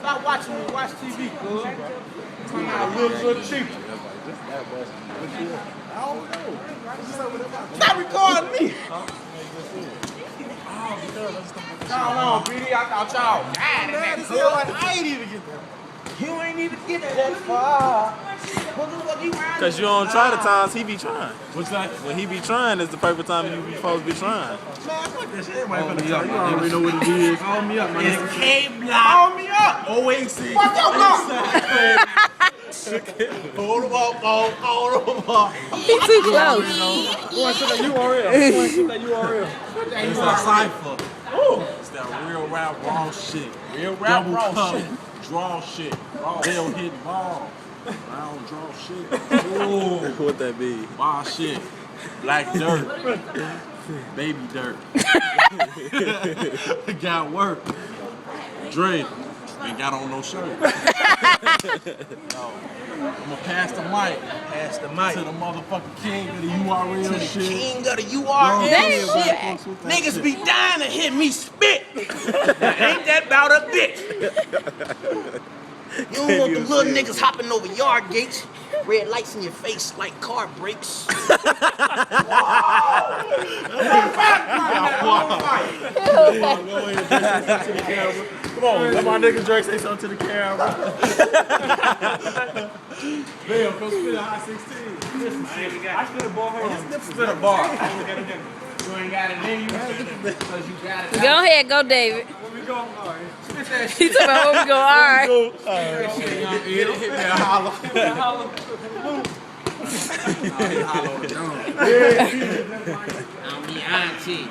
Stop watching me. Watch TV, cuz. Come out a little cheaper. I don't know. Stop recording me. Hold on, BD. I thought y'all died in that club. I ain't even get there. You ain't even get that far. What the fuck you around? Cause you don't try the times he be trying. What's that? When he be trying is the perfect time you be supposed to be trying. Man, fuck that shit. Everybody finna tell you. You already know what it is. Call me up, man. It's K-Block. Call me up. Oasis. Fuck your block. Hold them up, hold them up. He too close. Go and sit that URL. Go and sit that URL. It's a cypher. It's that real rap raw shit. Real rap Double raw cup, shit. draw shit. They'll hit ball. Round draw shit. Ooh. What that be? Wild shit. Black dirt. Baby dirt. Got work. Dre ain't got on no shirt. I'm gonna pass the mic. Pass the mic. To the motherfucking king of the URL To the shit. king of the URL. That shit. Niggas be dying to hear me spit. Now, ain't that about a bitch? You don't want them little niggas hopping over yard gates, red lights in your face like car brakes. Come on, let my nigga Drake say something to the camera. Damn, come spit a hot 16. I should have bought her. Spit a bar. You ain't got it in you because you got it. Go ahead, go, David. Where we going? All right. Spit that He shit. talking about where we go. All right. Hit me a holler. I'm the auntie.